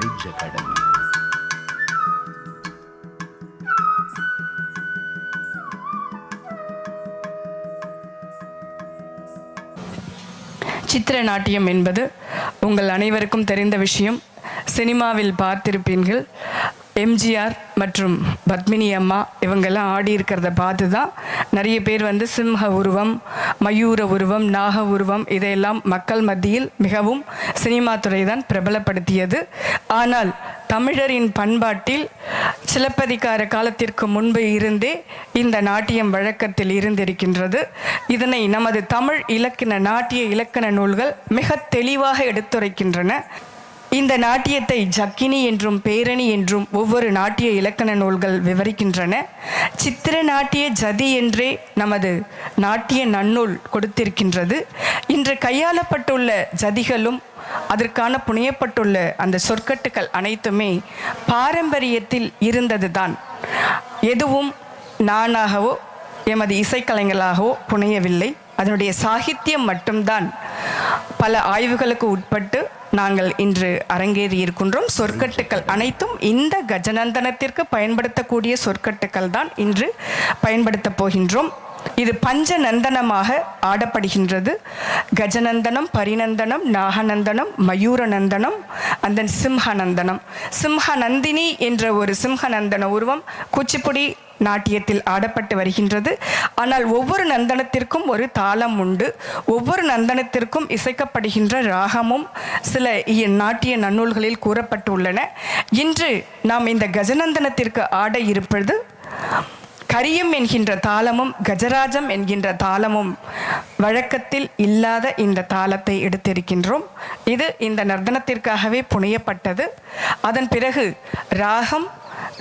Bridge Academy. சித்திர நாட்டியம் என்பது உங்கள் அனைவருக்கும் தெரிந்த விஷயம். சினிமாவில் பார்த்திருப்பீர்கள். எம்ஜிஆர் மற்றும் பத்மினி அம்மா இவங்கெல்லாம் ஆடி இருக்கிறத பார்த்து தான் நிறைய பேர் சிம்ஹ உருவம், மயூர உருவம், நாக உருவம் இதையெல்லாம் மக்கள் மத்தியில் மிகவும் சினிமா துறை தான் பிரபலப்படுத்தியது. ஆனால் தமிழரின் பண்பாட்டில் சிலப்பதிகார காலத்திற்கு முன்பு இருந்தே இந்த நாட்டியம் வழக்கத்தில் இருந்திருக்கின்றது. இதனை நமது தமிழ் இலக்கண நாட்டிய இலக்கண நூல்கள் மிக தெளிவாக எடுத்துரைக்கின்றன. இந்த நாட்டியத்தை ஜக்கினி என்றும் பேரணி என்றும் ஒவ்வொரு நாட்டிய இலக்கண நூல்கள் விவரிக்கின்றன. சித்திர நாட்டிய ஜதி என்றே நமது நாட்டிய நன்னூல் கொடுத்திருக்கின்றது. இன்று கையாளப்பட்டுள்ள ஜதிகளும் அதற்கான புனையப்பட்டுள்ள அந்த சொற்கட்டுகள் அனைத்துமே பாரம்பரியத்தில் இருந்தது தான். எதுவும் நானாகவோ எமது இசைக்கலைஞர்களாகவோ புனையவில்லை. அதனுடைய சாகித்யம் மட்டும்தான் பல ஆய்வுகளுக்கு உட்பட்டு நாங்கள் இன்று அரங்கேறி இருக்கின்றோம். சொற்கட்டுக்கள் அனைத்தும் இந்த கஜநந்தனத்திற்கு பயன்படுத்தக்கூடிய சொற்கட்டுக்கள் தான் இன்று பயன்படுத்த போகின்றோம். இது பஞ்சநந்தனமாக ஆடப்படுகின்றது. கஜநந்தனம், பரிநந்தனம், நாகநந்தனம், மயூரநந்தனம், அந்த சிம்ஹநந்தனம். சிம்ஹநந்தினி என்ற ஒரு சிம்ஹநந்தன உருவம் குச்சிப்புடி நாட்டியத்தில் ஆடப்பட்டு வருகின்றது. ஆனால் ஒவ்வொரு நந்தனத்திற்கும் ஒரு தாளம் உண்டு. ஒவ்வொரு நந்தனத்திற்கும் இசைக்கப்படுகின்ற ராகமும் சில நாட்டிய நன்னூல்களில் கூறப்பட்டுள்ளன. இன்று நாம் இந்த கஜநந்தனத்திற்கு ஆட இருப்பது கரியம் என்கின்ற தாளமும் கஜராஜம் என்கின்ற தாளமும் வழக்கத்தில் இல்லாத இந்த தாளத்தை எடுத்திருக்கின்றோம். இது இந்த நர்த்தனத்திற்காகவே புனையப்பட்டது. அதன் பிறகு ராகம்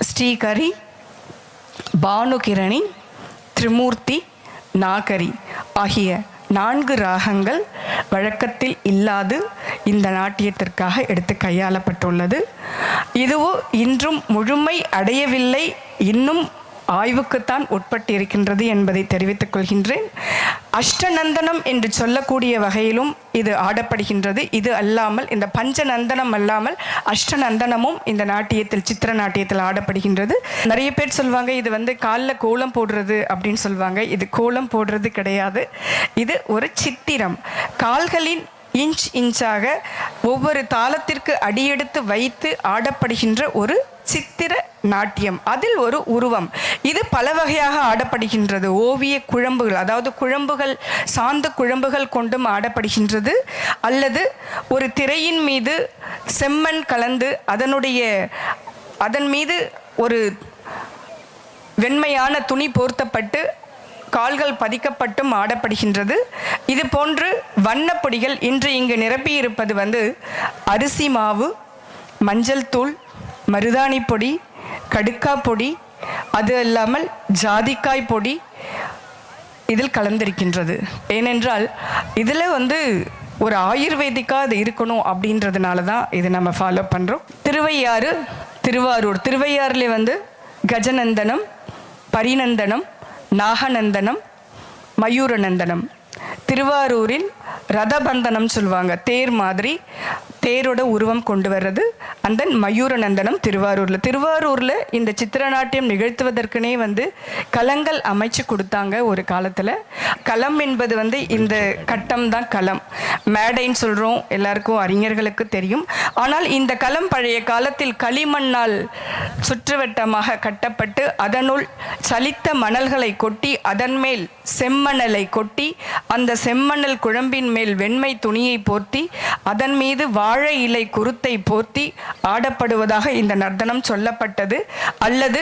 ஸ்ரீகரி, பானுகிரணி, திரிமூர்த்தி, நாகரி ஆகிய 4 ராகங்கள் வழக்கத்தில் இல்லாது இந்த நாட்டியத்திற்காக எடுத்து கையாளப்பட்டுள்ளது. இதுவோ இன்றும் முழுமை அடையவில்லை, இன்னும் ஆய்வுக்குத்தான் உட்பட்டு இருக்கின்றது என்பதை தெரிவித்துக் கொள்கின்றேன். அஷ்டநந்தனம் என்று சொல்லக்கூடிய வகையிலும் இது ஆடப்படுகின்றது. இது அல்லாமல் இந்த பஞ்சநந்தனம் அல்லாமல் அஷ்டநந்தனமும் இந்த நாட்டியத்தில் சித்திர நாட்டியத்தில் ஆடப்படுகின்றது. நிறைய பேர் சொல்லுவாங்க இது காலில் கோலம் போடுறது அப்படின்னு சொல்லுவாங்க. இது கோலம் போடுறது கிடையாது. இது ஒரு சித்திரம். கால்களின் இன்ச்சாக ஒவ்வொரு தாளத்திற்கு அடியெடுத்து வைத்து ஆடப்படுகின்ற ஒரு சித்திர நாட்டியம். அதில் ஒரு உருவம். இது பல வகையாக ஆடப்படுகின்றது. ஓவிய குழம்புகள், அதாவது குழம்புகள், சாந்து குழம்புகள் கொண்டும் ஆடப்படுகின்றது. அல்லது ஒரு திரையின் மீது செம்மண் கலந்து அதன் மீது ஒரு வெண்மையான துணி போர்த்தப்பட்டு கால்கள் பதிக்கப்பட்டும் ஆடப்படுகின்றது. இது போன்று வண்ணப்பொடிகள் இன்று இங்கு நிரப்பியிருப்பது அரிசி மாவு, மஞ்சள் தூள், மருதாணி பொடி, கடுக்கா பொடி, அது இல்லாமல் ஜாதிக்காய் பொடி இதில் கலந்திருக்கின்றது. ஏனென்றால் இதில் ஒரு ஆயுர்வேதிக்காக அது இருக்கணும் அப்படின்றதுனால தான் இது நம்ம ஃபாலோ பண்ணுறோம். திருவையாறு, திருவாரூர். திருவையாறுல கஜநந்தனம், பரிநந்தனம், நாகநந்தனம், மயூரநந்தனம். திருவாரூரில் ரதபந்தனம் சொல்லுவாங்க. தேர் மாதிரி தேரோட உருவம் கொண்டு வர்றது அந்த மயூரநந்தனம் திருவாரூரில் இந்த சித்திரநாட்டியம் நிகழ்த்துவதற்குனே களங்கள் அமைச்சு கொடுத்தாங்க ஒரு காலத்தில். களம் என்பது இந்த கட்டம் தான் களம். மேடைன்னு சொல்கிறோம், எல்லாருக்கும் அறிஞர்களுக்கு தெரியும். ஆனால் இந்த களம் பழைய காலத்தில் களிமண்ணால் சுற்றுவட்டமாக கட்டப்பட்டு அதனுள் சலித்த மணல்களை கொட்டி அதன் மேல் செம்மணலை கொட்டி அந்த செம்மணல் குழம்பின் மேல் வெண்மை துணியை போர்த்தி அதன் மீது வாழை இலை குருத்தை போர்த்தி ஆடப்படுவதாக இந்த நர்த்தனம் சொல்லப்பட்டது. அல்லது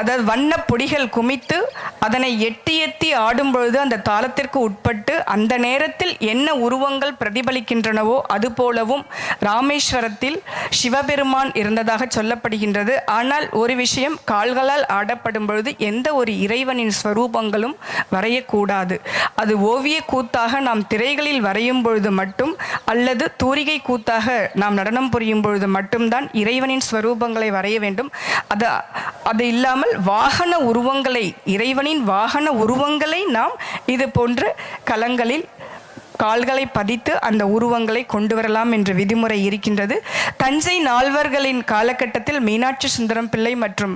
அதாவது வண்ண பொடிகள் குமித்து அதனை எட்டி எட்டி ஆடும் பொழுது அந்த தாளத்திற்கு உட்பட்டு அந்த நேரத்தில் என்ன உருவங்கள் பிரதிபலிக்கின்றனவோ அது போலவும் ராமேஸ்வரத்தில் சிவபெருமான் இருந்ததாக சொல்லப்படுகின்றது. ஆனால் ஒரு விஷயம், கால்களால் ஆடப்படும் பொழுது எந்த ஒரு இறைவனின் ஸ்வரூபங்களும் வரையக்கூடாது. அது ஓவிய கூத்தாக நாம் திரைகளில் வரையும் பொழுது மட்டும் அல்லது தூரிகை கூத்தாக நாம் நடனம் புரியும் பொழுது மட்டும்தான் இறைவனின் ஸ்வரூபங்களை வரைய வேண்டும். அது இல்லாமல் வாகன உருவங்களை, இறைவனின் வாகன உருவங்களை நாம் இது போன்ற களங்களில் கால்களை பதித்து அந்த உருவங்களை கொண்டு வரலாம் என்ற விதிமுறை இருக்கின்றது. தஞ்சை நால்வர்களின் காலகட்டத்தில் மீனாட்சி சுந்தரம் பிள்ளை மற்றும்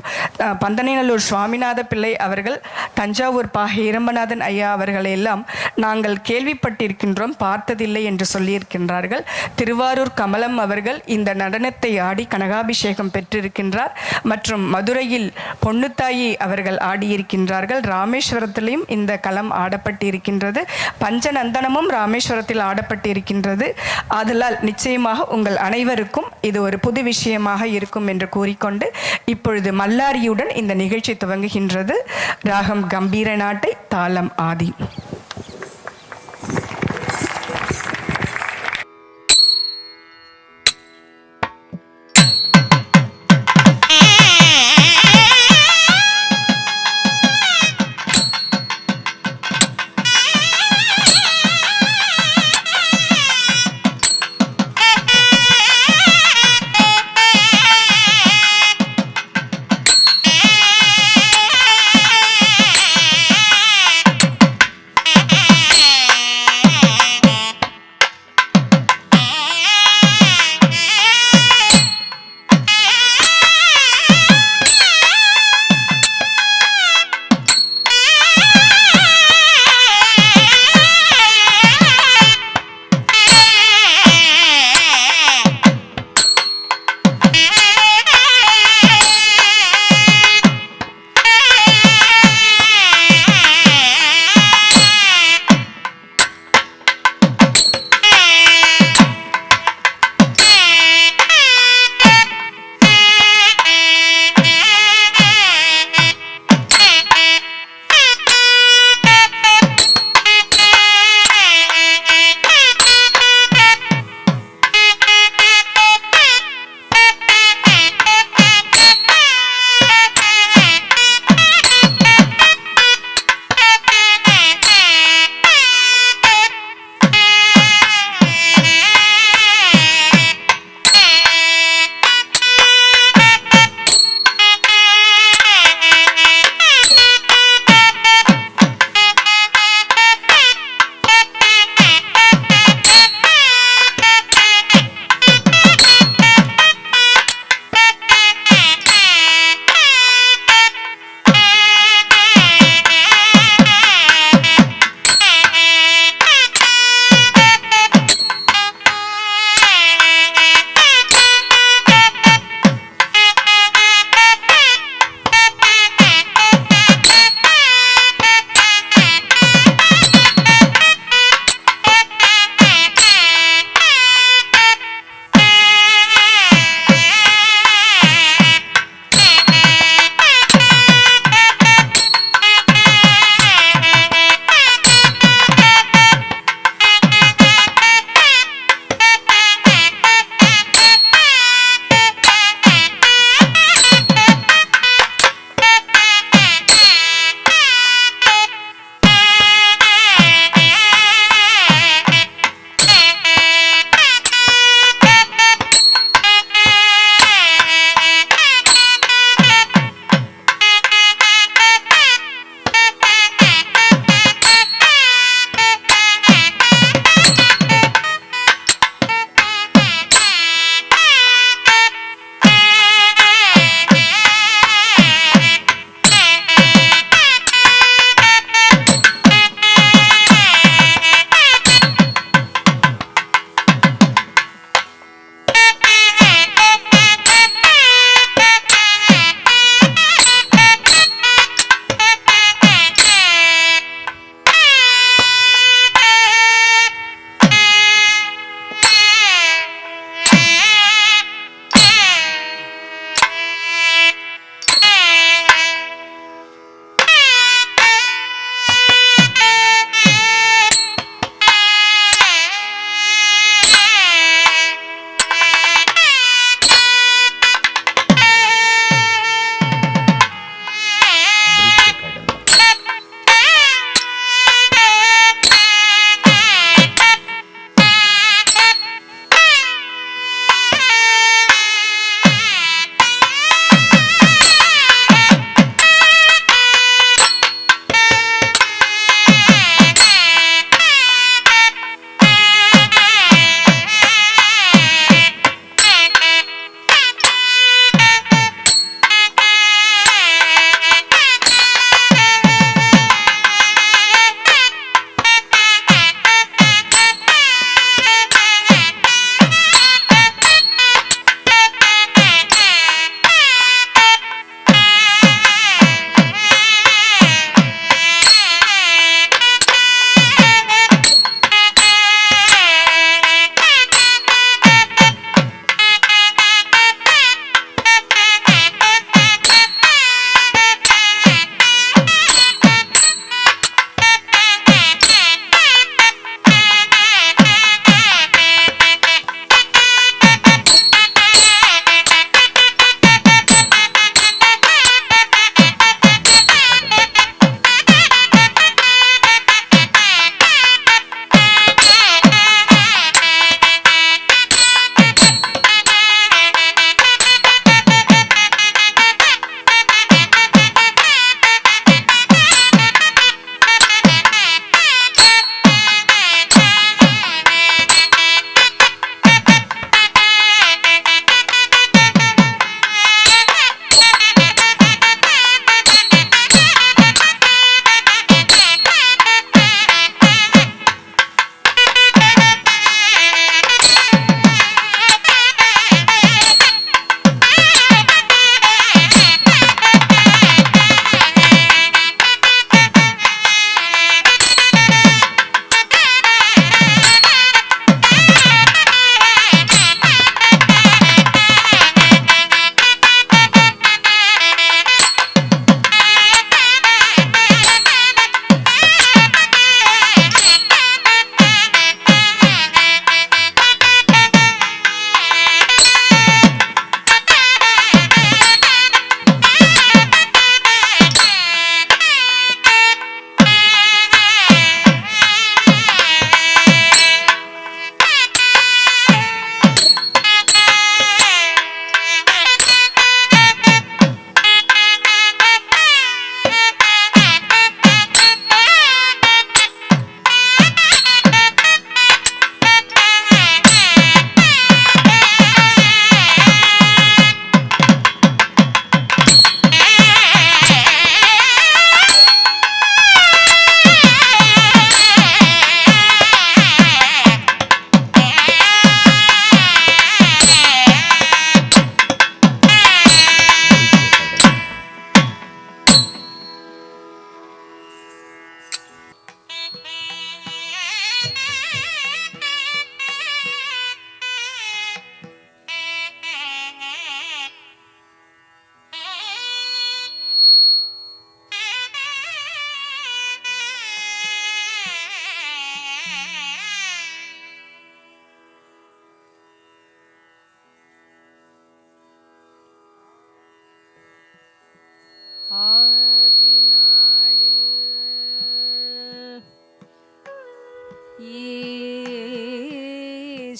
பந்தனைநல்லூர் சுவாமிநாத பிள்ளை அவர்கள், தஞ்சாவூர் பாக இரம்பநாதன் ஐயா அவர்களை எல்லாம் நாங்கள் கேள்விப்பட்டிருக்கின்றோம், பார்த்ததில்லை என்று சொல்லியிருக்கின்றார்கள். திருவாரூர் கமலம் அவர்கள் இந்த நடனத்தை ஆடி கனகாபிஷேகம் பெற்றிருக்கின்றார். மற்றும் மதுரையில் பொன்னுத்தாயி அவர்கள் ஆடியிருக்கின்றார்கள். ராமேஸ்வரத்திலையும் இந்த களம் ஆடப்பட்டிருக்கின்றது. பஞ்சநந்தனமும் ராமேஸ்வரத்தில் ஆடப்பட்டிருக்கின்றது. ஆதலால் நிச்சயமாக உங்கள் அனைவருக்கும் இது ஒரு புது விஷயமாக இருக்கும் என்று கூறிக்கொண்டு இப்பொழுது மல்லாரியுடன் இந்த நிகழ்ச்சி துவங்குகின்றது. ராகம் கம்பீர நாட்டை, தாளம் ஆதி.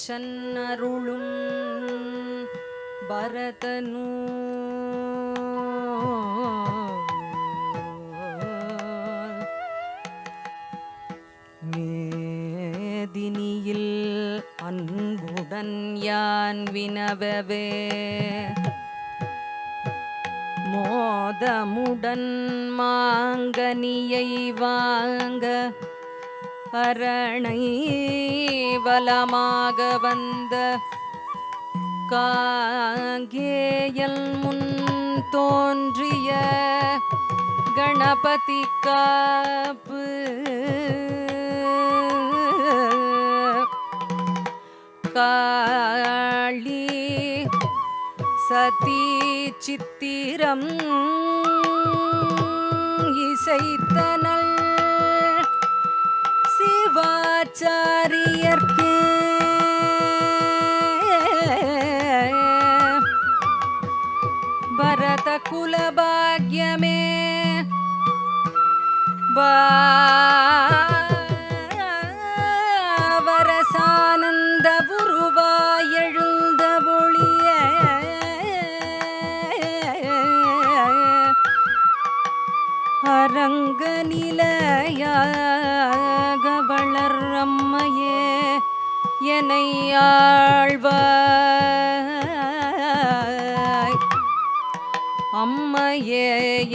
சென்னருளும் பரதனு மேதினியில் அன்புடன் யான் வினவவே மோதமுடன் மாங்கனியை வாங்க அரணை வலமாக வந்த காங்கேயல் முன் தோன்றிய கணபதி காப்பு காளி சதி சித்திரம் இசைத்தனல் சிவாச்சாரியர்க்கு பரத குலபாக்யமே வரசானந்த உருவாயெழுந்த ஒளிய அரங்க நிலையாக வளர் அம்மையே என்னை ஆழ்வாய் அம்மையே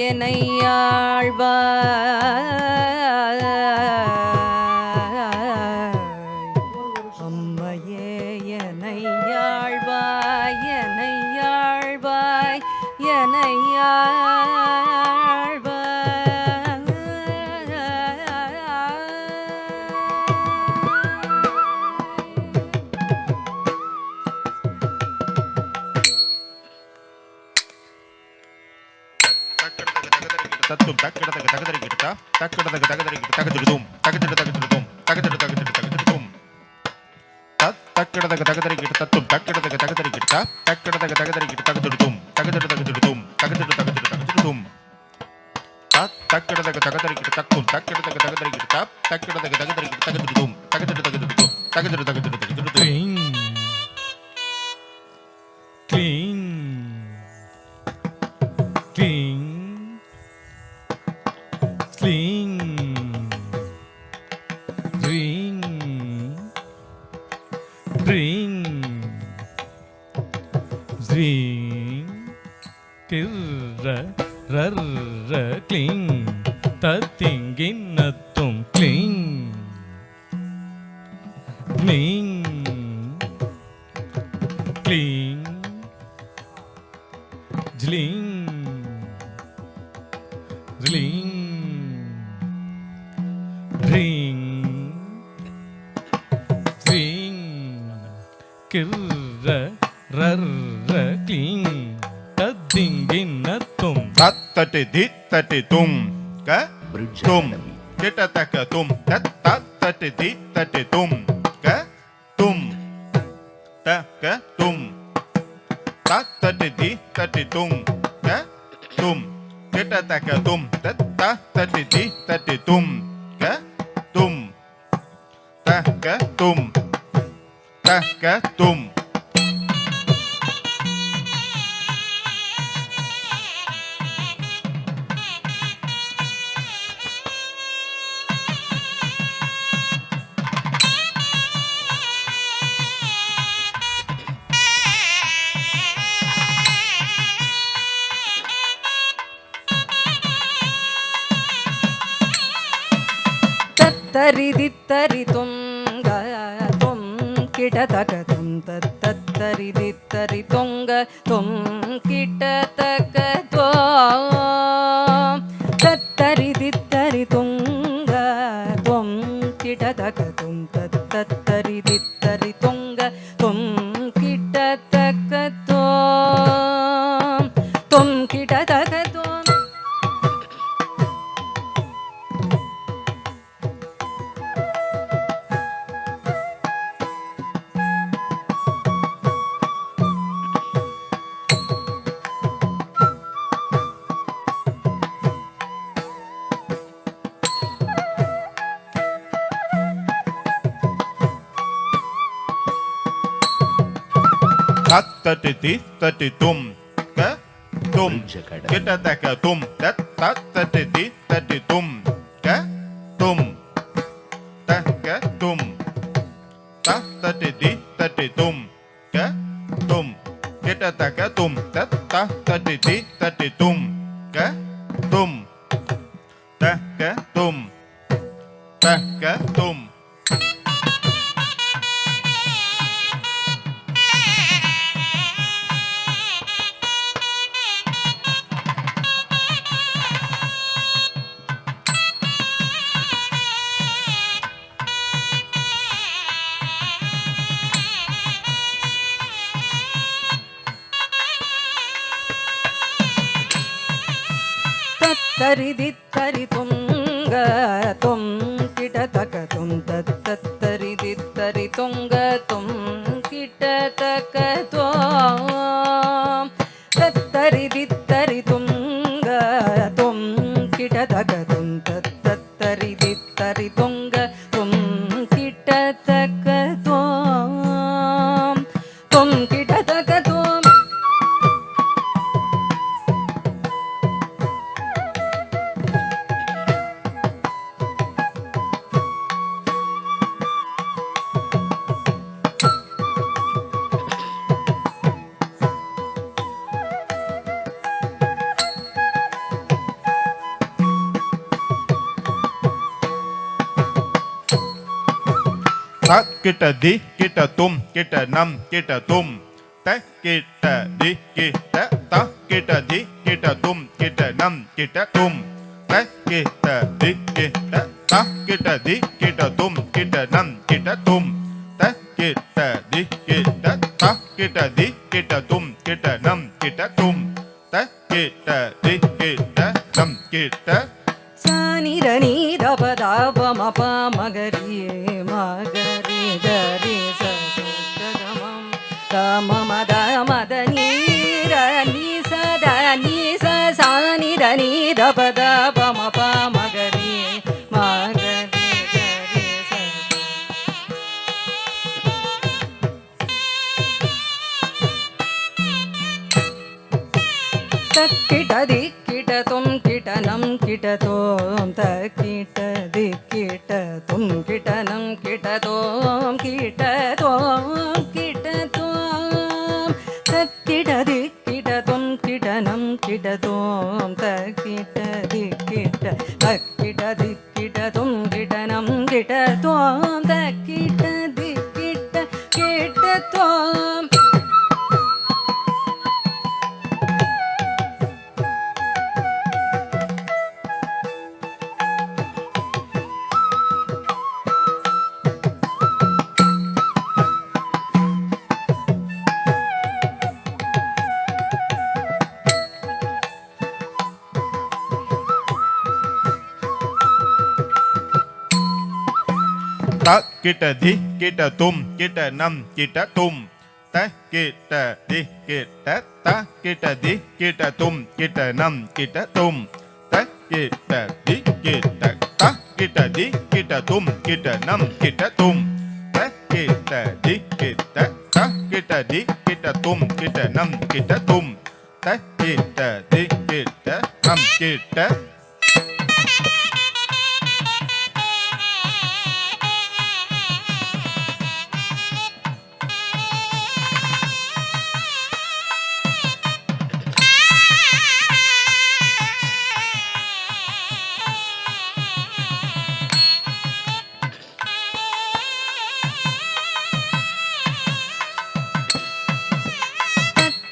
என்னை ஆழ்வாய் அம்மையே என்னை ஆழ்வாய் என்னை ஆழ்வாய் என்னை தத்தும் தக்கிடதக தகதரிக்கிட்டா தக்கிடதக தகதரிக்கிட்ட தகதிடுதும் தகதிடு தகதிடுதும் தகதிடு தகதிடு தகதிடுதும் தக்கிடதக தகதரிக்கிட்ட தத்தும் தக்கிடதக தகதரிக்கிட்டா தக்கிடதக தகதரிக்கிட்ட தகதிடுதும் தகதிடு தகதிடுதும் தகதிடு தகதிடு தகதிடுதும் தக்கிடதக தகதரிக்கிட்ட தத்தும் தக்கிடதக தகதரிக்கிட்டா தக்கிடதக தகதரிக்கிட்ட தகதிடுதும் தகதிடு தகதிடுதும் தகதிடு தகதிடு தகதிடுதும் clean clean Sling, ring, ring, zing, kirra, rarra, cling, tattinginnathum, cling, cling, cling, zling, zling. Ring, ring, kirra, rarra, cling, taddinginnathum. தத்தட்டி தித்தட்டி தும் க தும் கிட்டத்தக்க தும் தத்தட்டி தித்தட்டி தும் க தும் தக்க தும் தத்தட்டி தித்தட்டி தும் க தும் கிட்டத்தக்க தும் தத்தட்டி தித்தட்டி தும் க தும் தக்க தும் தக்க தும் தத்தரிதித்தரி தொங்க தொம் கிடதக தொம் தத்தரிதித்தரி தொங்க தொம் கிடதக தோம் தத்தரிதித்தரி தொங்க தொம் கிடதக தொம் தத்தரிதித்தரி தொங்க தொம் கிடதக தோம் தொம் கிடதக தோம் தட்டு தி தட்டு தும் க தும் கிட்ட தக்க தும் தட்டு தி தட்டு தும் க தும் தக்க தும் தட்டு தி தட்டு தும் க தும் கிட்ட தக்க தும் தட்டு தி தட்டு தும் க தும் தக்க தும் தக்க தும் தத்தரிதி தரி துங்க தும் கிட தக தும் தத்தரிதி தரி துங்க தும் கிட தக தும் தத்தரிதி தரி துங்க தும் கிட தக தும் தத்தரிதி தரி துங்க தும் கிட தக தும் கிட தக தும் கிட்ட தி கிட்ட தும் கிட்ட நம் கிட்ட தும் த கிட்ட தி கிட்ட த கிட்ட தி கிட்ட தும் கிட்ட நம் கிட்ட தும் த கிட்ட தி கிட்ட த கிட்ட தி கிட்ட தும் கிட்ட நம் கிட்ட தும் த கிட்ட தி கிட்ட த கிட்ட தி கிட்ட தும் கிட்ட நம் கிட்ட தும் த கிட்ட தி கிட்ட நம் கிட்ட சானிர நீரபதாபமப மகரியே மகரி கரி சகமம் கமமத மத நீர நீசத நீச சானிர நீரபதாபமப மகரியே மகரி கரி தக்கிட திக்கிட தும் கிட நம் கிட தோம் தக்கிட திக்கிட தும் கிட நம் கிட தோம் கிட தோம் கிட தோம் தக்கிட திக்கிட தும் கிட நம் கிட தோம் தக்கிட திக்கிட தக்கிட திக்கிட தும் கிட நம் கிட தோம் தக்கிட திக்கிட கிட தோம் த கிட்ட தி கிட்ட தும் கிட்ட நம் கிட்ட தும் த கிட்ட தி கிட்ட த கிட்ட தி கிட்ட தும் கிட்ட நம் கிட்ட தும் த கிட்ட தி கிட்ட த கிட்ட தி கிட்ட தும் கிட்ட நம் கிட்ட தும் த கிட்ட தி கிட்ட த கிட்ட தி கிட்ட தும் கிட்ட நம் கிட்ட தும் த கிட்ட தி கிட்ட நம் கிட்ட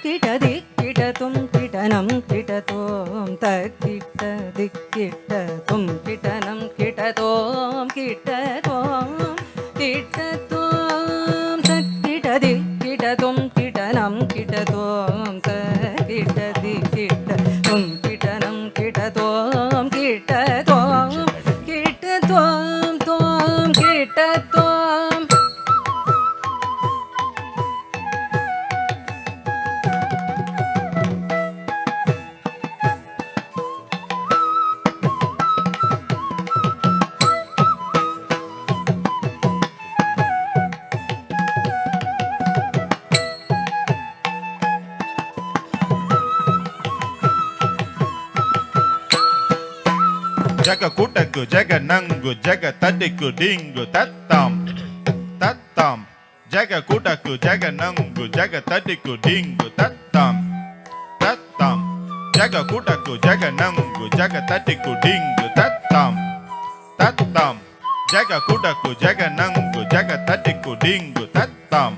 கிட திக்கிட தும் கிட நம் கிட தோம் தக்கிட்ட திக்கிட்ட தும் கிட நம் கிட தோம் கிட்ட தோம் கிட்ட தோம் தக்கிட திக்கிட தும் கிட நம் கிட தோம் தக்கிட்ட திக்கிட்ட தும் கிட நம் கிட தோம் கிட்ட தோம் கிட்ட தோம் தோம் கிட்ட தோம் Jaga kutaku, jaga nangu, jaga tadiku, dingu, tatam, tatam. Jaga kutaku, jaga nangu, jaga tadiku, dingu, tatam, tatam. Jaga kutaku, jaga nangu, jaga tadiku, dingu, tatam, tatam. Jaga kutaku, jaga nangu, jaga tadiku, dingu, tatam,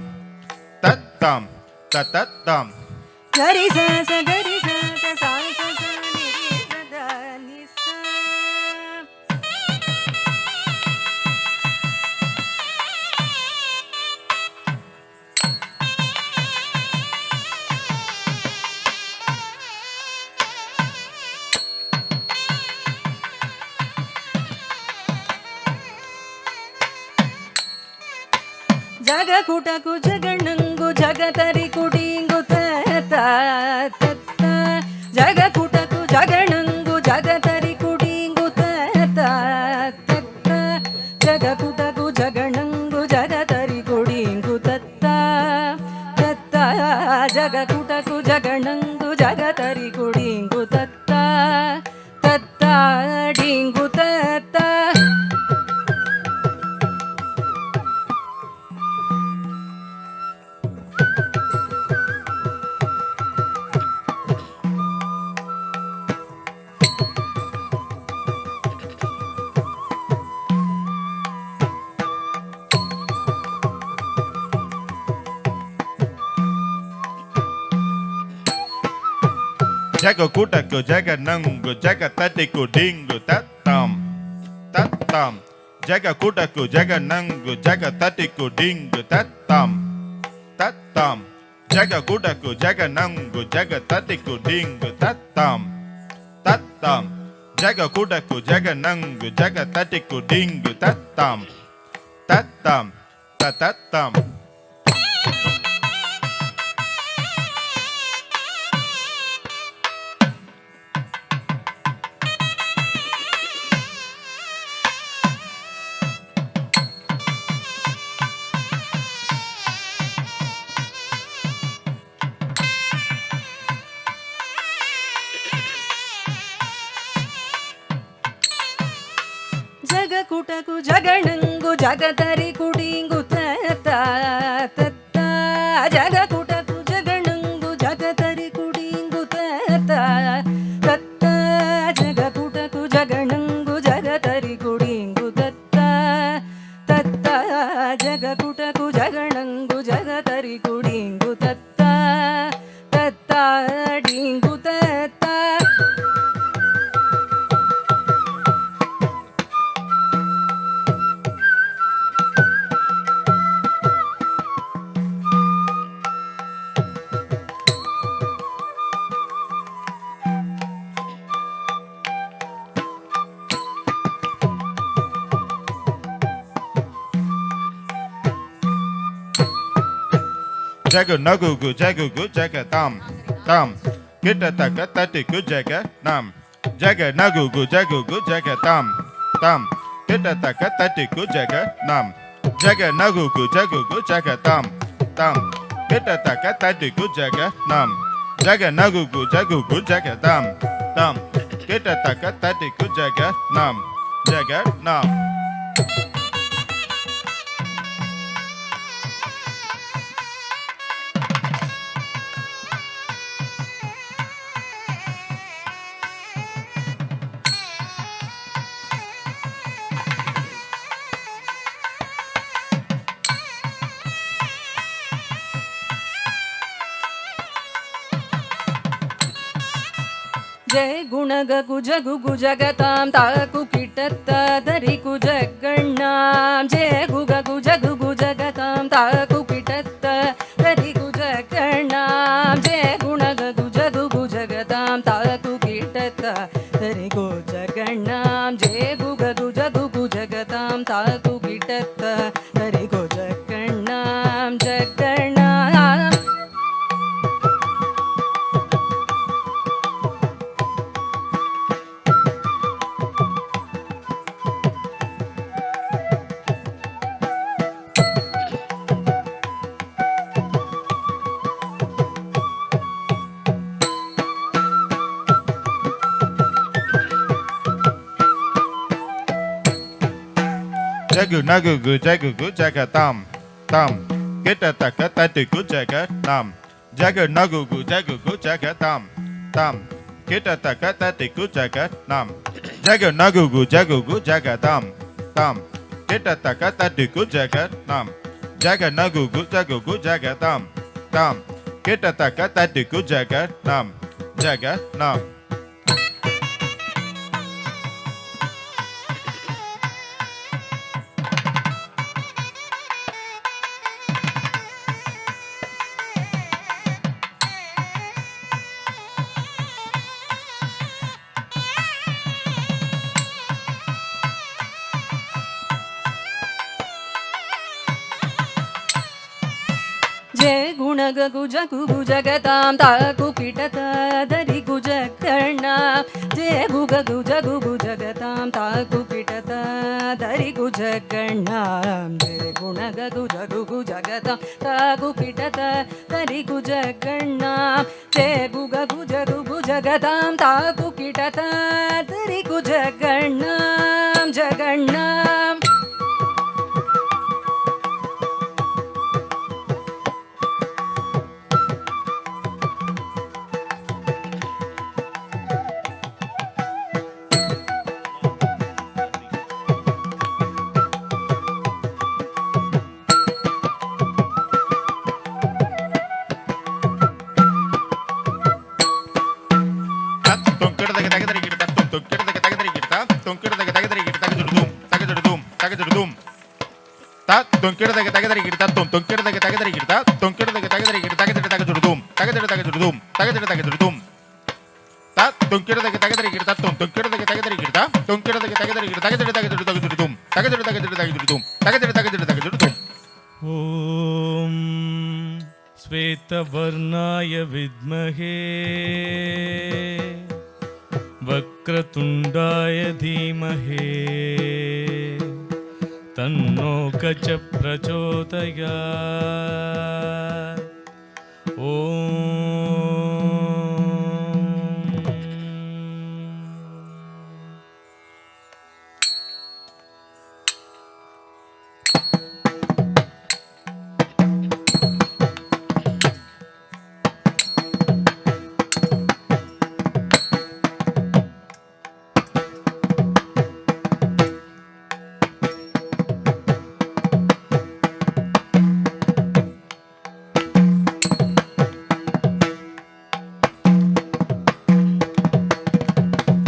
tatam, tatatam. Gari sa sa gari sa sa sa sa sa ni ri sa da ni sa. Jaga kutaku jaganangu jagatari kudingu tata tata. Jaga kutaku jaganangu jagatari kudingu tata tata. Jaga kutaku jaganangu jagatari kudingu tata tata. Jaga kutaku jaganangu jagatari kudingu tata tata dingu tata. Jaga kutaku, jaga nangu, jaga tadiku, dingu, tatam, tatam. Jaga kutaku, jaga nangu, jaga tadiku, dingu, tatam, tatam. Jaga kutaku, jaga nangu, jaga tadiku, dingu, tatam, tatam. Jaga kutaku, jaga nangu, jaga tadiku, dingu, tatam, tatam, tatatam. Jaga kutaku jaganangu jagatari kudingu tata tata. Jaga kutaku jaganangu jagatari kudingu tata tata. Jaga kutaku jaganangu jagatari kudingu tata tata. Jaga kutaku jaganangu jagatari kudingu tata tata dingu tata. Jaga nagugu, jagugu, jaga tam, tam. Kita taka tatiku, jaga nam. Jaga nagugu, jagugu, jaga tam, tam. Kita taka tatiku, jaga nam. Jaga nagugu, jagugu, jaga tam, tam. Kita taka tatiku, jaga nam. Jaga nagugu, jagugu, jaga tam, tam. Kita taka tatiku, jaga nam. Jaga nam. जय गुणग कुजगु कुजगतां ताकु किटत्त धरिकु जगण्णां जय गुग कुजगु कुजगतां ताकु किटत्त धरिकु जगण्णां जय गुणग कुजगु कुजगतां ताकु किटत्त धरिकु जगण्णां जय गुग कुजगु कुजगतां ताकु किटत्त धरिकु जगण्णां जगण्णां Jagu nagu gu jagu gu jaga tam tam. Kita taka tatu gu jaga tam. Jagu nagu gu jagu gu jaga tam tam. Kita taka tatu gu jaga tam. Jagu nagu gu jagu gu jaga tam tam. Kita taka tatu gu jaga tam. Jaga nagu gu jagu gu jaga tam tam. Kita taka tatu gu jaga tam. Jaga nam. जय गुण गुज गुगु जगतां ताकु किटत दरि गुज कर्णा जय गुग गुज गुगु जगतां ताकु किटत दरि गुज कर्णा जय गुण गुज गुगु जगतां ताकु किटत दरि गुज कर्णा जय गुग गुज गुगु जगतां ताकु किटत दरि गुज कर्णा जगन्ना ॐ श्वेतवर्णाय विद्महे वक्रतुण्डाय धीमहि तन्नो गज प्रचोदयात्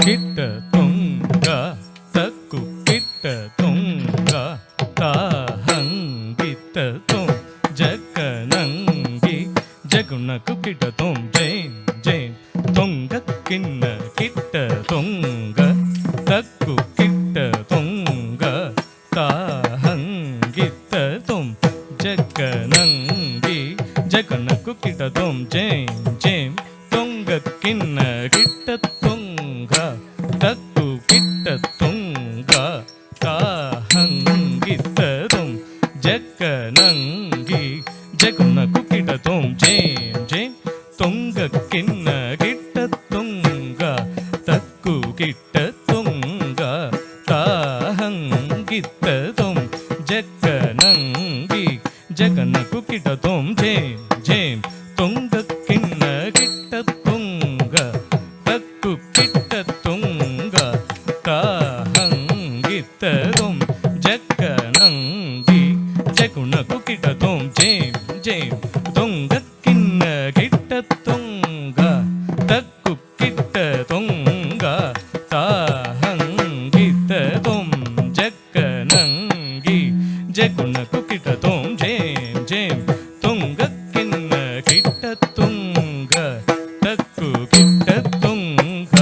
கிட்ட தொங்க தக்கு கிட்ட தொங்க தாஹங்கிட்ட தொம் ஜகனங்கி ஜகுனக்கு கிட்ட தொம் ஜெயம் ஜெயம் தொங்க கிண்ண கிட்ட தொங்க தக்கு கிட்ட தொங்க தாஹங்கிட்ட தொம் ஜகனங்கி ஜகுனக்கு கிட்ட தொம் ஜெயம் ஜெயம் தொங்க கிண்ண கிட்ட தொங்க தக்கு கிட்ட தொங்க தாஹங்கித்ததும் ஜக்கனங்கி ஜகுனக்கு கிட்ட தொம் ஜேம் ஜேம் தொங்க கிண்ண கிட்ட தொங்க தக்கு கிட்ட தொங்க தாஹங்கித்ததும் ஜக்கனங்கி ஜகனக்கு கிட்ட தொம் ஜேம் ஜேம் தொங்க கிண்ண கிட்ட தொங்க தக்கு கிட்ட தொங்க தாஹங்கித்ததும் ஜக்கனங்கி ஜகுனக்கு கிட்ட தொம் ஜேம் ஜேம் தொங்க கிண்ண கிட்ட தொங்க தக்கு கிட்ட தொங்க தாஹங்கித்ததும் ஜக்கனங்கி ஜகுனக்கு கிட்ட தொம் ஜேம் ஜேம் தொங்க கிண்ண கிட்ட தொங்க தக்கு கிட்ட தொங்க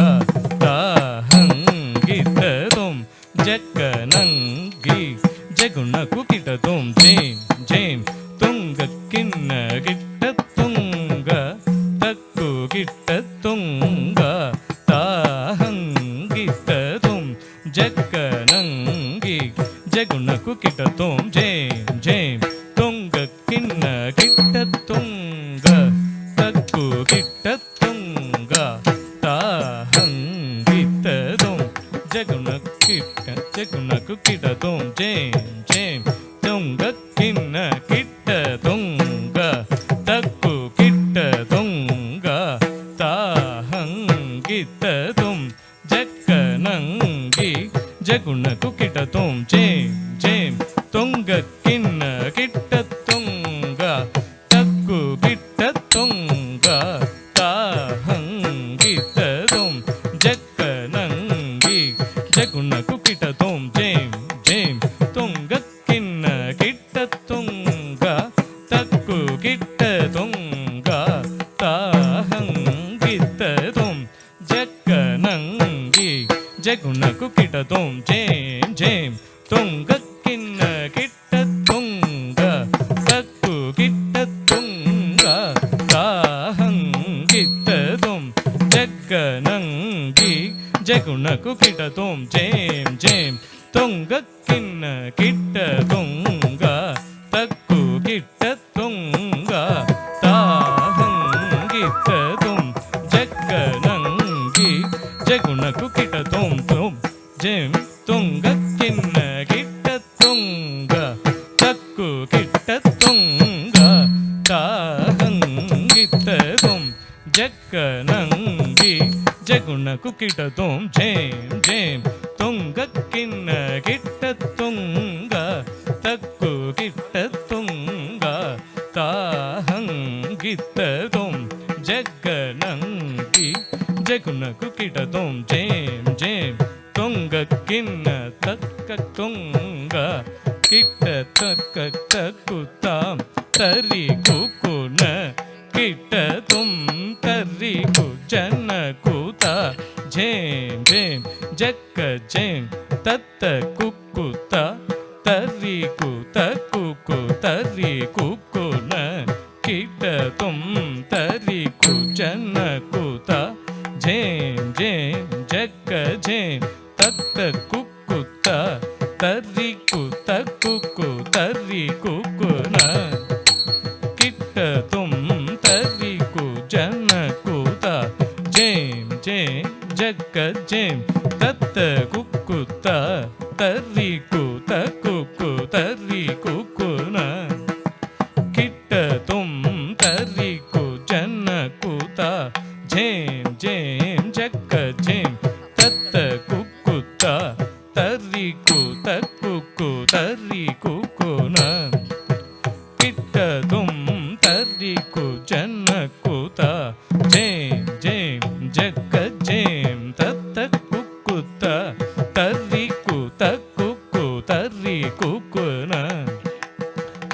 தாஹங்கித்ததும் ஜக்கனங்கி ஜகுனக்கு கிட்ட தொம் ஜேம் ஜேம் தொங்க கிண்ண கிட்ட தொங்க தக்கு கிட்ட தொங்க தாஹங்கித்ததும் ஜக்கனங்கி ஜகுனக்கு கிட்ட தொம் ஜேம் ஜேம் தொங்க கிண்ண கிட்ட தொங்க தக்கு கிட்ட தொங்க தாஹங்கித்ததும் ஜகுனக்கு கிட்ட தொம் ஜேம் ஜகுண குக்கிட்ட தும் ஜேம் ஜேம் துங்க கிண்ண கிட்ட துங்க தக்கு கிட்ட துங்க தாஹங்கித்த தும் ஜக்கனங்கி ஜகுண குக்கிட்ட தும் ஜேம் ஜேம் துங்க கிண்ண கிட்ட துங்க தக்கு கிட்ட துங்க தாஹங்கித்த தும் ஜக்கனங்கி ஜகுண குக்கிட்ட தும் தும் ஜேம் துங்க கிண்ண கிட்ட துங்க தக்கு கிட்ட துங்க தாஹங்கித்த தும் ஜக்கனங்கி ஜகுண குக்கிட்ட தும் ஜேம் ஜேம் துங்க கிண்ண கிட்ட துங்க தக்கு கிட்ட துங்க தாஹங்கித்த தும் ஜக்கனங்கி ஜகுண குக்கிட்ட தும் ஜேம் ஜேம் துங்க கிண்ண தக்க துங்க கிட்ட தக்க தக்குதாம் தரி குக்குன கிட்ட தும் தரி குஜன குதா ஜேம் ஜேம் ஜக்க ஜேம் தத்த குக்குதா தரி குத குக்கு தரி குக்குன கிட்ட தும் தரி குஜன குதா ஜேம் ஜேம் ஜக்க ஜேம் தத்த குக்குதா தரி குத குக்கு தரி குக்குன கிட்ட தும் தரி குஜன குதா ஜேம் ஜேம் ஜக்க ஜேம் தத்த குக்குதா தரி குத குக்கு தரி குக்குன கிட்ட தும் தரி குஜன குதா ஜேம் ஜேம் ஜக்க ஜேம் தத்த குக்குதா தரி குத குக்கு தரி குக்குன கிட்ட தும் தரி குஜன குதா ஜேம் ஜேம் ஜக்க ஜேம் தத்த குக்குதா தரி குத குக்கு தரி குக்குன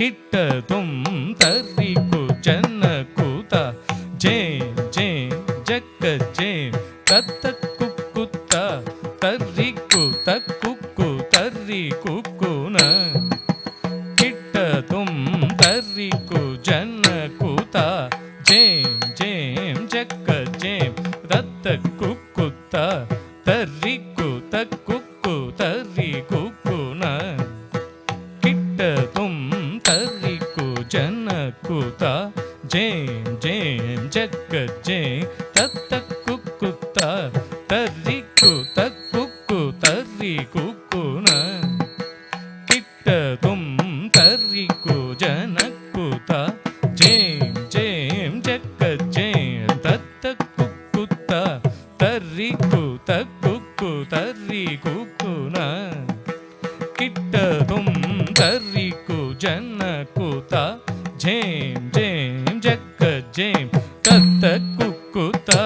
கிட்ட தும் தரி குஜன குதா ஜேம் ஜேம் ஜக்க ஜேம் தத்த குக்குதா தரி குத குக்கு தரி குக்குன கிட்ட தும் தரி குஜன குதா ஜேம் ஜேம் ஜக்க ஜேம் தத்த குக்குதா தரி குத குக்கு தரி குக்குன கிட்ட தும் தரி குஜன குதா ஜேம் ஜேம் ஜக்க ஜேம் தத்த குக்குதா தரி குத குக்கு தரி குக்குன கிட்ட தும் தரி குஜன குதா ஜேம் ஜேம் ஜக்க ஜேம் தத்த குக்குதா தரி குத குக்கு தரி குக்குன கிட்ட தும் தரி குஜன குதா ஜேம் ஜேம் ஜக்க ஜேம் தத்த குக்குதா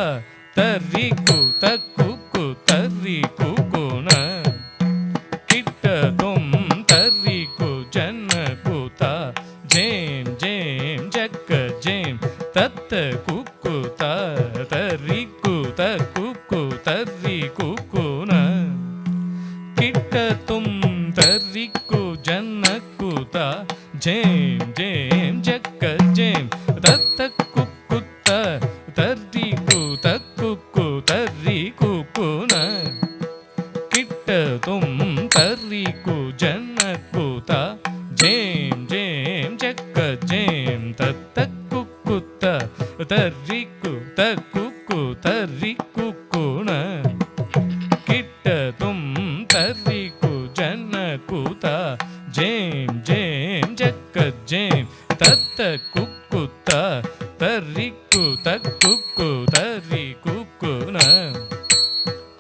தரி குத குக்கு தரி குக்குன கிட்ட தும் தரி குஜன குதா ஜேம் ஜேம் ஜக்க ஜேம் தத்த குக்குதா தரி குத குக்கு தரி குக்குன கிட்ட தும் தரி குஜன குதா ஜேம் ஜேம் ஜக்க ஜேம் தத்த குக்குதா தரி குத குக்கு தரி குக்குன கிட்ட தும் தரி குஜன குதா ஜேம் ஜேம் ஜக்க ஜேம் தத்த குக்குதா தரி குத குக்கு தரி குக்குன கிட்ட தும் தரி குஜன குதா ஜேம் ஜேம் ஜக்க ஜேம் தத்த குக்குதா தரி குத குக்கு தரி குக்குன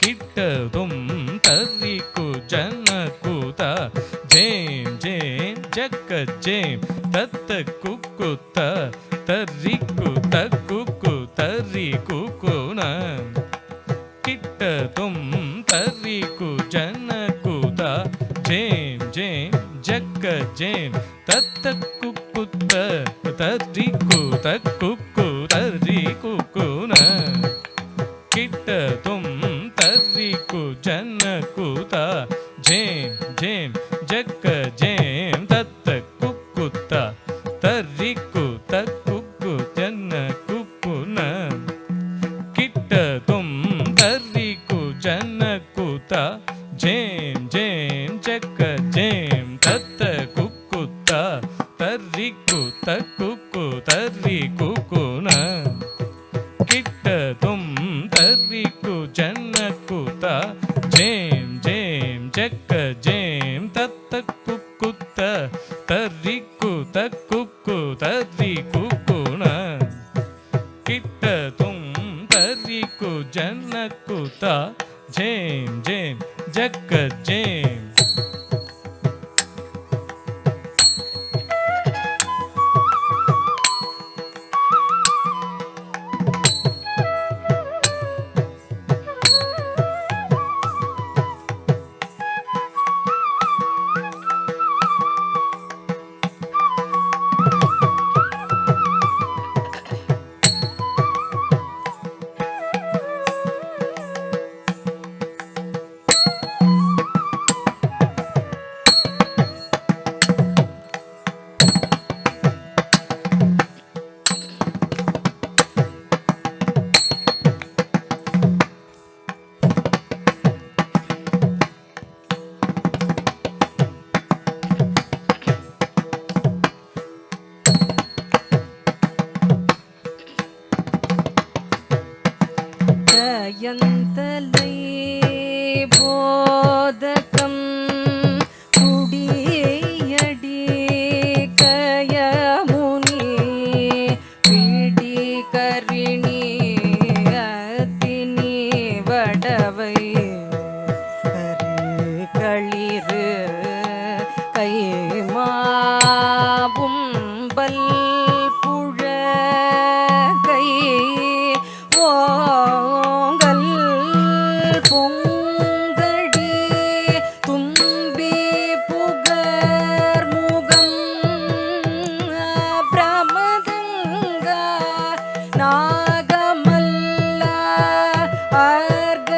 கிட்ட தும் தரி குஜன குதா ஜேம் ஜேம் ஜக்க ஜேம் தத்த குக்குதா தரி குத குக்கு தரி குக்குன கிட்ட தும் தரி குஜன குதா ஜேம் ஜேம் ஜக்க ஜேம் தத்த குக்குதா தரி குத குக்கு தரி குக்குன கிட்ட தும் தரி குஜன ಕು ಜನ ಕುತ ಜೇಮ್ ಜೇಮ್ ಜಕ್ಕ ಜೇಮ್. ஜயந்தலை போதகம் குடியடி கயமுனி பிடி கரிணி அத்தினி வடவை களிறு கைமாவும் பல் புழ கை ஓங்கல் பொங்கடி தும்பி புகர் முகம் பிரமதங்க நாகமல்ல அர்க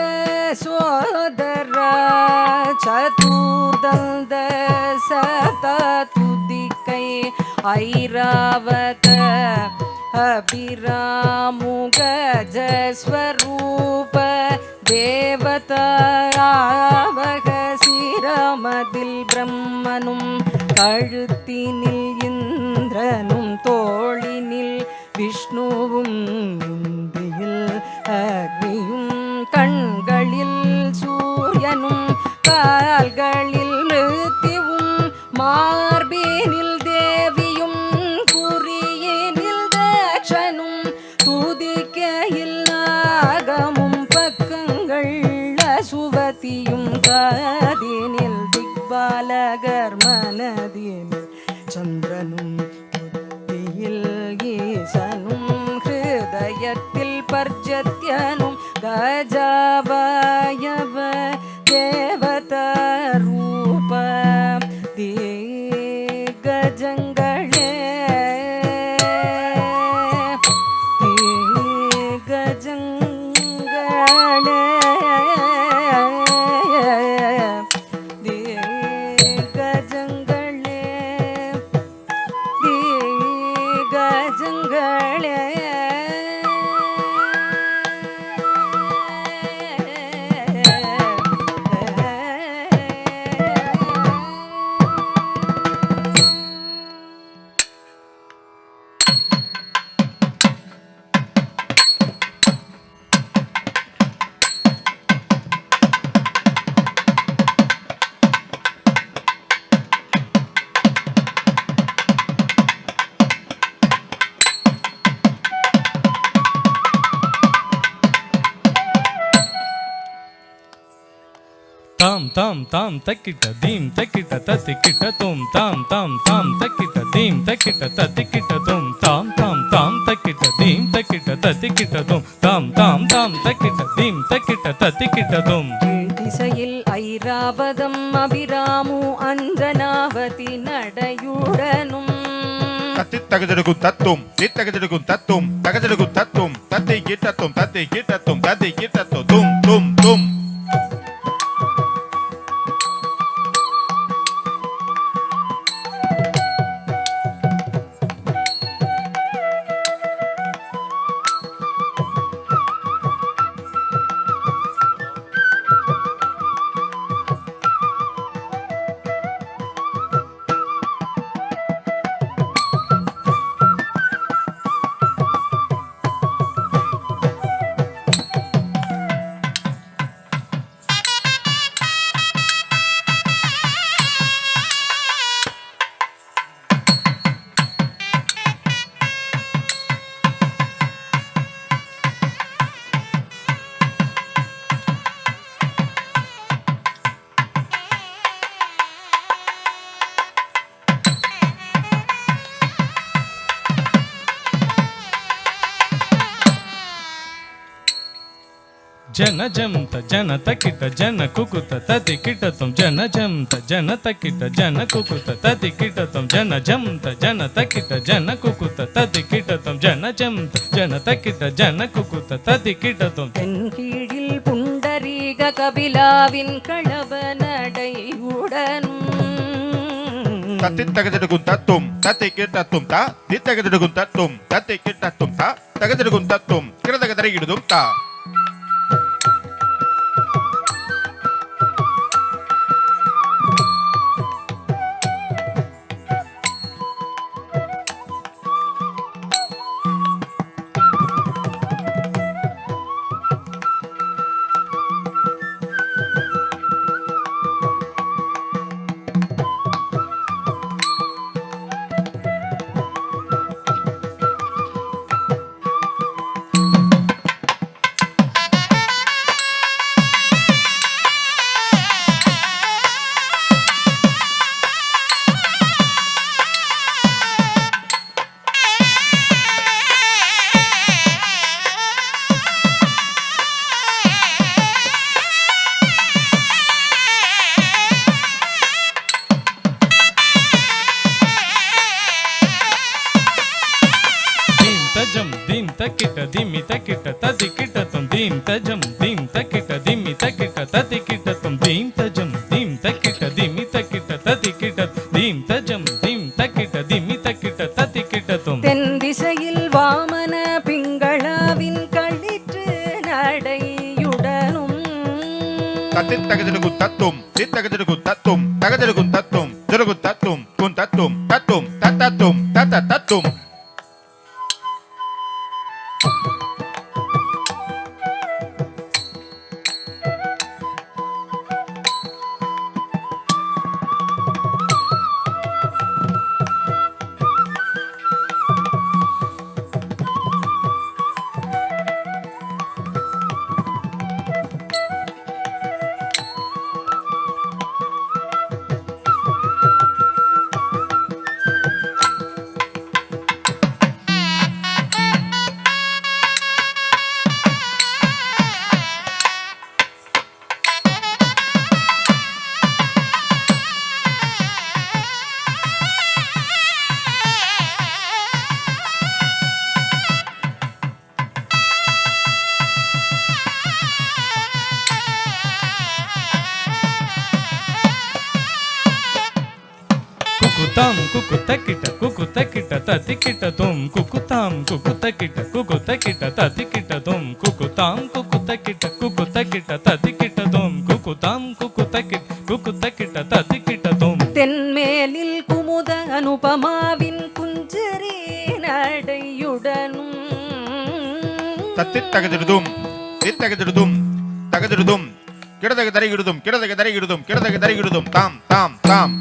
சோதர சதுர்தந்த சததுதிக்கை ஐராவத அபிராமுக ஜஸ்வரூப தேவதாராவக சிரமதில் பிரம்மனும் கழுத்தினில் இந்திரனும் தோளினில் விஷ்ணுவும் முந்தியில் அக்னியும் கண்களில் சூரியனும் கால்களில் மிருத்யுவும் மார்பினில் தேவியும் குறியினில் தக்ஷனும் துதிக்கையில் நாகமும் பக்கங்கள் அசுவதியும் காதினில் திக்பாலகர் மனதினில் சந்திரனும் புத்தியில் ஈசனும் ஹிருதயத்தில் பர்ஜத்யனும் கஜாவயவ தேவதா ரூப திகஜங்களே திகஜங்களே திகஜங்களே திகஜங்களே தாம் தாம் தாம் தக்கிட்ட தீம் தக்கிட்ட தத்திக்கிட்ட தும் தாம் தாம் தாம் தக்கிட்ட தீம் தக்கிட்ட தத்திக்கிட்ட தும் தாம் தாம் தாம் தக்கிட்ட தீம் தக்கிட்ட தத்திக்கிட்ட தும் தாம் தாம் தாம் தக்கிட்ட தீம் தக்கிட்ட தத்திக்கிட்ட தும். திசையில் ஐராவதம் அபிராமு அஞ்சனாவதி நடையுடனும் தத்தி தகஜடுக்கும் தத்தும் தித்தகஜடுக்கும் தத்தும் தகஜடுக்கும் தத்தும் தத்தை கிட்டத்தும் தத்தை கிட்டத்தும் தத்தை கிட்டத்தும் தும் தும் தும். జన జంత జన తకిట జన కుకుత తది కిటతం జన జంత జన తకిట జన కుకుత తది కిటతం జన జంత జన తకిట జన కుకుత తది కిటతం జన జంత జన తకిట జన కుకుత తది కిటతం தென்கீழில் புண்டரீக கபிலாவின் களவ நடையுடனும் தத்தி தகதிடுகும் தத்தும் தத்தை கிட்டத்தும் தா தித்தகதிடுகும் தத்தும் தத்தை கிட்டத்தும் தா தகதிடுகும் தத்தும் கிரதகதரை இடுதும் தா తజం దీం తకిట దిమి తకిట తది కిటతం దీం తజం దీం తకిట దిమి తకిట తది కిటతం దీం తజం దీం తకిట దిమి తకిట తది కిట దీం తజం దీం తకిట దిమి తకిట తది కిటతం தென் திசையில் வாமன பிங்களவின் களிற்று நடையுடனும் தத்தி தகதிடுகும் தத்தும் தித்தகதிடுகும் தத்தும் தகதிடுகும் தத்தும் ஜருகும் தத்தும் குன் தத்தும் தத்தும் தத்தத்தும் தத்த தத்தும் కుకుతాం కుకుతకిట కుకుతకిట తతికిట తుం కుకుతాం కుకుతకిట కుకుతకిట తతికిట తుం కుకుతాం కుకుతకిట కుకుతకిట తతికిట తుం కుకుతాం కుకుతకిట కుకుతకిట తతికిట తుం தென்மேலில் குமுத அனுபமாவின் குஞ்சரி நடையுடனும் தத்தி தகதிடுதும் தித்தகதிடுதும் தகதிடுதும் கிடதகதரை இடுதும் கிடதகதரை இடுதும் கிடதகதரை இடுதும் தாம் தாம் தாம்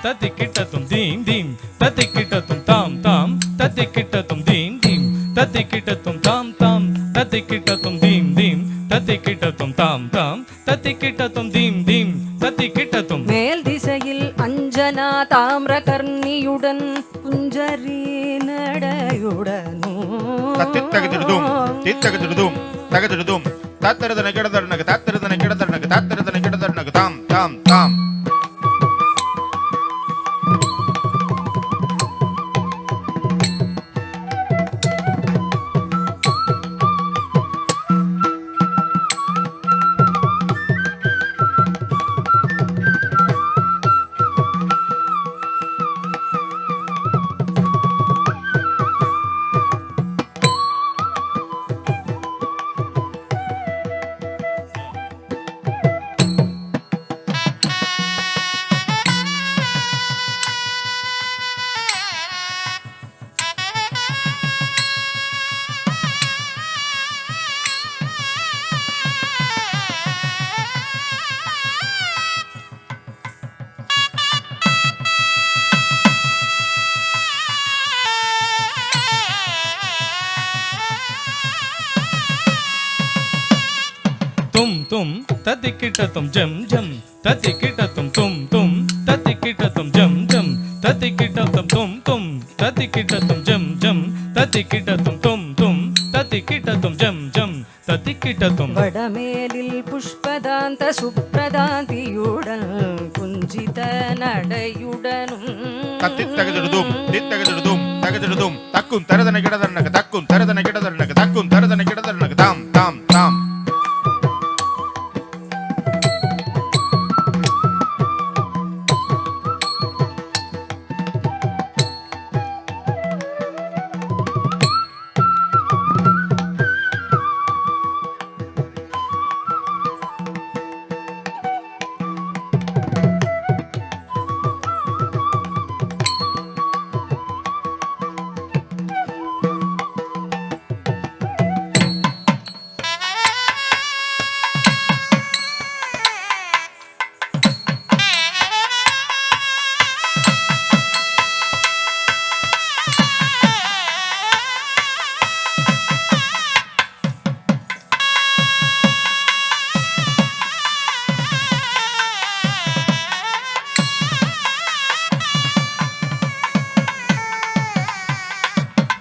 తతికిటతుం దీం దీం తతికిటతుం తాం తాం తతికిటతుం దీం దీం తతికిటతుం తాం తాం తతికిటతుం దీం దీం తతికిటతుం తాం తాం தத்திக்கிட்டத்தும் தீம் தீம் தத்திக்கிட்டத்தும் மேல் திசையில் அஞ்சனா தாமிர கர்ணியுடன் குஞ்சரி நடையுடனும் தத்தித்தகதிடுதும் தித்தகதிடுதும் தகதிடுதும் தாத்தரதன கிடதர்னக தாத்தரதன கிடதர்னக தாத்தரதன கிடதர்னக தாம் தாம் தாம் தத்திக்கிட்டத்தும் ஜம் ஜம் தத்திக்கிட்டத்தும் தும் தும் தத்திக்கிட்டத்தும் ஜம் ஜம் தத்திக்கிட்டத்தும் தும் தும் தத்திக்கிட்டத்தும் ஜம் ஜம் தத்திக்கிட்டத்தும் தும் தும் தத்திக்கிட்டத்தும் ஜம் ஜம் தத்திக்கிட்டத்தும் வடமேலில் புஷ்பதாந்த சுப்ரதாந்தியுடன் குஞ்சித நடையுடனும் தத்தித்தகதிடுதும் தித்தகதிடுதும் தகதிடுதும் தக்கும் தரதன கிடதனக தக்கும் தரதன கிடதனக தக்கும் தரதன கிடதனக தாம் தாம் தாம்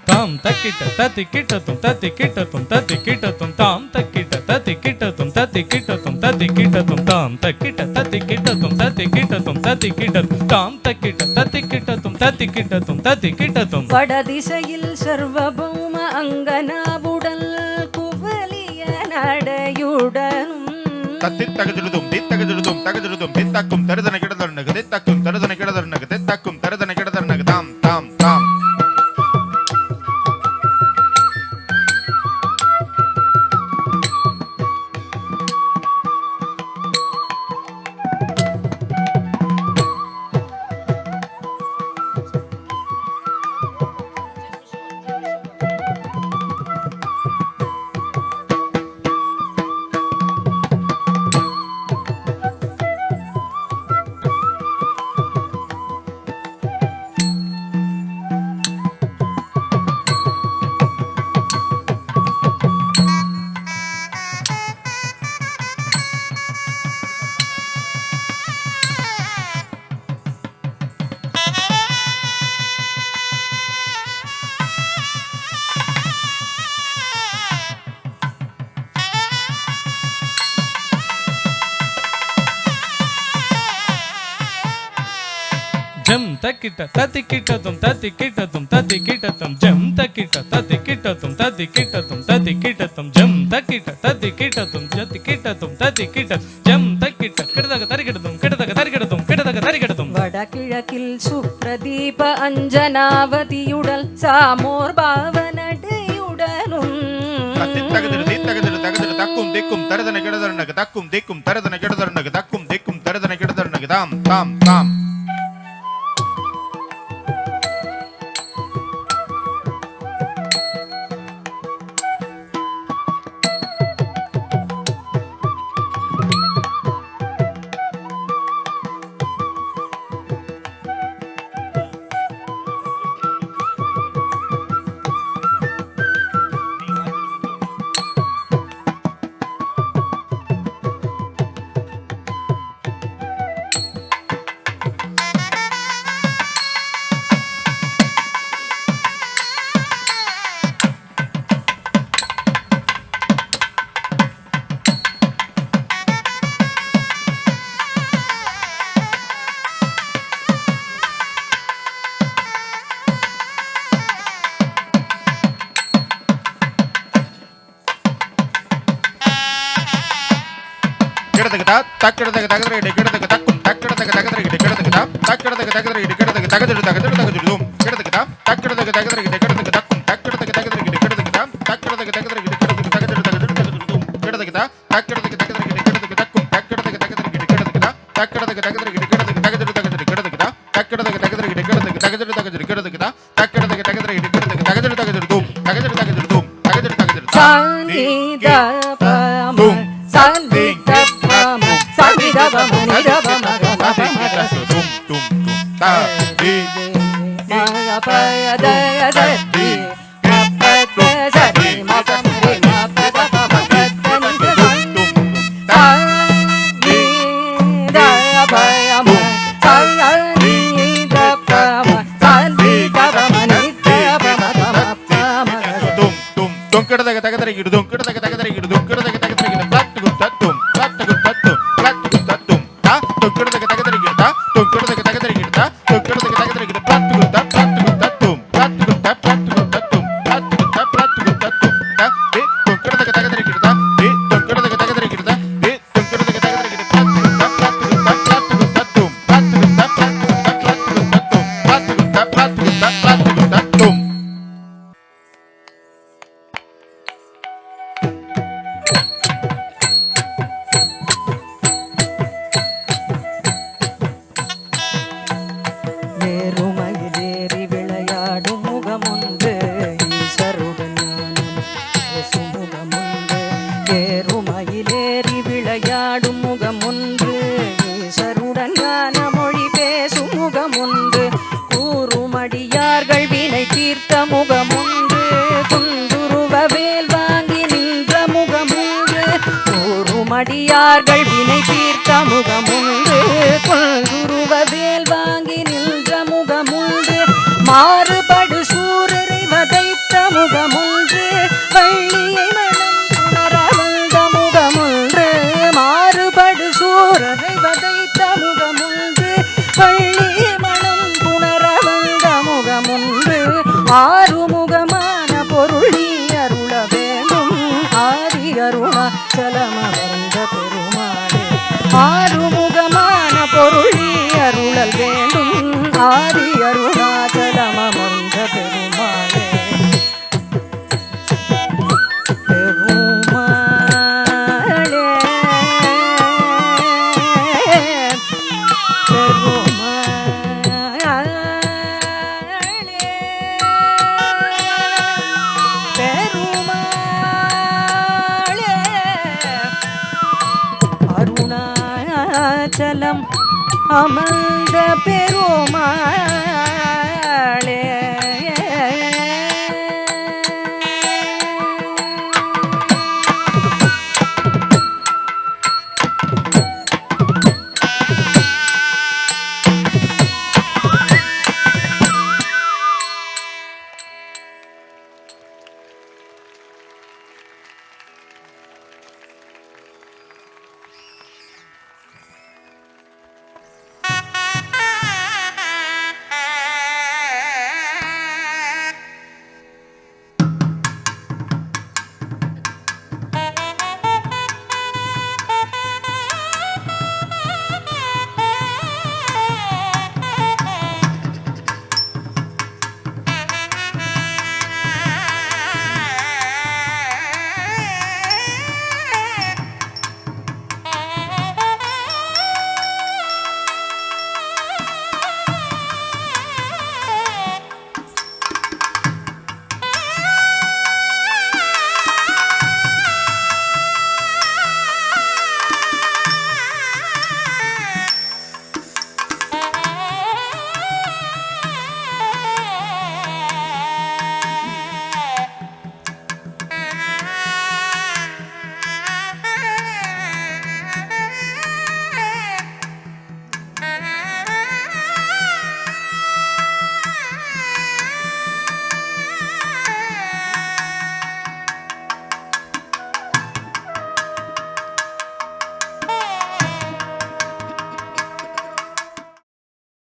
தாம் தக்கிட்ட தத்திக்கிட்டத்தும் தத்திக்கிட்டத்தும் தத்திக்கிட்டத்தும் தாம் தக்கிட்ட தத்திக்கிட்டத்தும் தத்திக்கிட்டத்தும் தத்திக்கிட்டத்தும் தாம் தக்கிட்ட தத்திக்கிட்டத்தும் தத்திக்கிட்டத்தும் தத்திக்கிட்டத்தும் தாம் தக்கிட்ட தத்திக்கிட்டத்தும் தத்திக்கிட்டத்தும் தத்திக்கிட்டத்தும் வடதிசையில் சர்வபௌம அங்கனாவுடல் குவலிய நடையுடனும் தத்தித்தகதிடுதும் தித்தகதிடுதும் தகதிடுதும் தித்தக்கும் தரதன கிடதனக தித்தக்கும் தரதன கிடதனக தித்தக்கும் தரதன கிடதனக தாம் தாம் தாம் ஜம் தக்கிட்ட தத்திக்கிட்டத்தும் தத்திக்கிட்டத்தும் தத்திக்கிட்டத்தும் ஜம் தக்கிட்ட தத்திக்கிட்டத்தும் தத்திக்கிட்டத்தும் தத்திக்கிட்டத்தும் ஜம் தக்கிட்ட தத்திக்கிட்டத்தும் தத்திக்கிட்டத்தும் தத்திக்கிட்ட ஜம் தக்கிட்ட கிடதக தரிக்கிடத்தும் கிடதக தரிக்கிடத்தும் கிடதக தரிக்கிடத்தும் வடகிழக்கில் சுப்ரதீப அஞ்சனாவதியுடல் சாமோர் பாவனடையுடனும் தத்தித்தகதிடு தித்தகதிடு தகதிடு தக்கும் திக்கும் தரதன கிடதனக தக்கும் திக்கும் தரதன கிடதனக தக்கும் திக்கும் தரதன கிடதனக தாம் தாம் தாம் கிடதகதா தக்கிடதக தகதரகிட கிடதக தக்கும் தக்கிடதக தகதரகிட கிடதகதா தக்கிடதக தகதரகிட கிடதக தகதிடு தகதிடு தகதிடுதும் கிடதகதா தக்கிடதக தகதரகிட கிடதக தக்கும் தக்கிடதக தகதரகிட கிடதகதா தக்கிடதக தகதரகிட கிடதக தகதிடு தகதிடு தகதிடுதும் கிடதகதா தக்கிடதக தகதரகிட கிடதக தக்கும் தக்கிடதக தகதரகிட கிடதகதா தக்கிடதக தகதரகிட கிடதக தகதிடு தகதிடு கிடதகதா தக்கிடதக தகதரகிட கிடதக தகதிடு தகதிடு கிடதகதா தக்கிடதக தகதரகிட கிடதக தகதிடு தகதிடுதும் தகதிடு தகதிடுதும் தகதிடு தகதிடு சானித பம சாந்தித பம சாந்தித பம நிரப மக மக மக தும் தும் தும் தா தி மக பத சதி மபத சதி மப மரி மபத பம தனி தும் தும் தா தகதரிக்கிடுதும் கிடதக தகதரிக்கிடுதும் கிடதக தகதரிக்கிடு பிளாத்துக்கு தத்தும் பிளாத்துக்கு தத்தும் பிளாத்துக்கு தத்தும் தா தொக்கிடதக தகதரிக்கிடுதா தொக்கிடதக தகதரிக்கிடுதா தொக்கிடதக தகதரிக்கிடு பிளாத்துக்கு தா பிளாத்துக்கு தத்தும் பிளாத்துக்கு தா பிளாத்துக்கு தத்தும் பிளாத்துக்கு தா பிளாத்துக்கு தத்தும் தா தே தொக்கிடதக தகதரிக்கிடுதா தே தொக்கிடதக தகதரிக்கிடுதா தே தொக்கிடதக தகதரிக்கிடு பிளாத்துக்கு தா பிளாத்துக்கு தா பிளாத்துக்கு தத்தும் பிளாத்துக்கு தா பிளாத்துக்கு தா பிளாத்துக்கு தத்தும் பிளாத்துக்கு தா பிளாத்துக்கு தா பிளாத்துக்கு தத்தும் ஏறுமயிலேறி விளையாடும் முகமொன்று ஈசருடன் ஞானம் பேசும் முகமொன்று ஏறுமயிலேறி விளையாடும் முகமொன்று ஈசருடன் ஞான மொழி பேசும் முகமொன்று கூறுமடியார்கள் வினை தீர்த்த முகமொன்று குந்துருவ வேல் வாங்கி நின்ற முகமொன்று கூறுமடியார்கள் வினை தீர்த்த முகமொன்று குந்துருவ வேல் வாங்கி நின்ற முகமொன்று மாறுபடு சூரரை வதைத்த முகமொன்று வள்ளியை மனம் புணர வந்த முகமொன்று மாறுபடு சூரரை வதைத்த முகமொன்று வள்ளியை மனம் புணர வந்த முகமொன்று ஆறுமுகமான பொருள் நீ அருள வேண்டும் ஆதி அருணாச்சலமர்ந்த பெருமாளே ஆறுமுகமான பொருள் நீ அருளல் வேண்டும் ஆதி அருணாச்சலமர்ந்த பெருமாளே பெருமாளே பெருமாளே அருணாச்சலம் அமர்ந்த பெருமாளே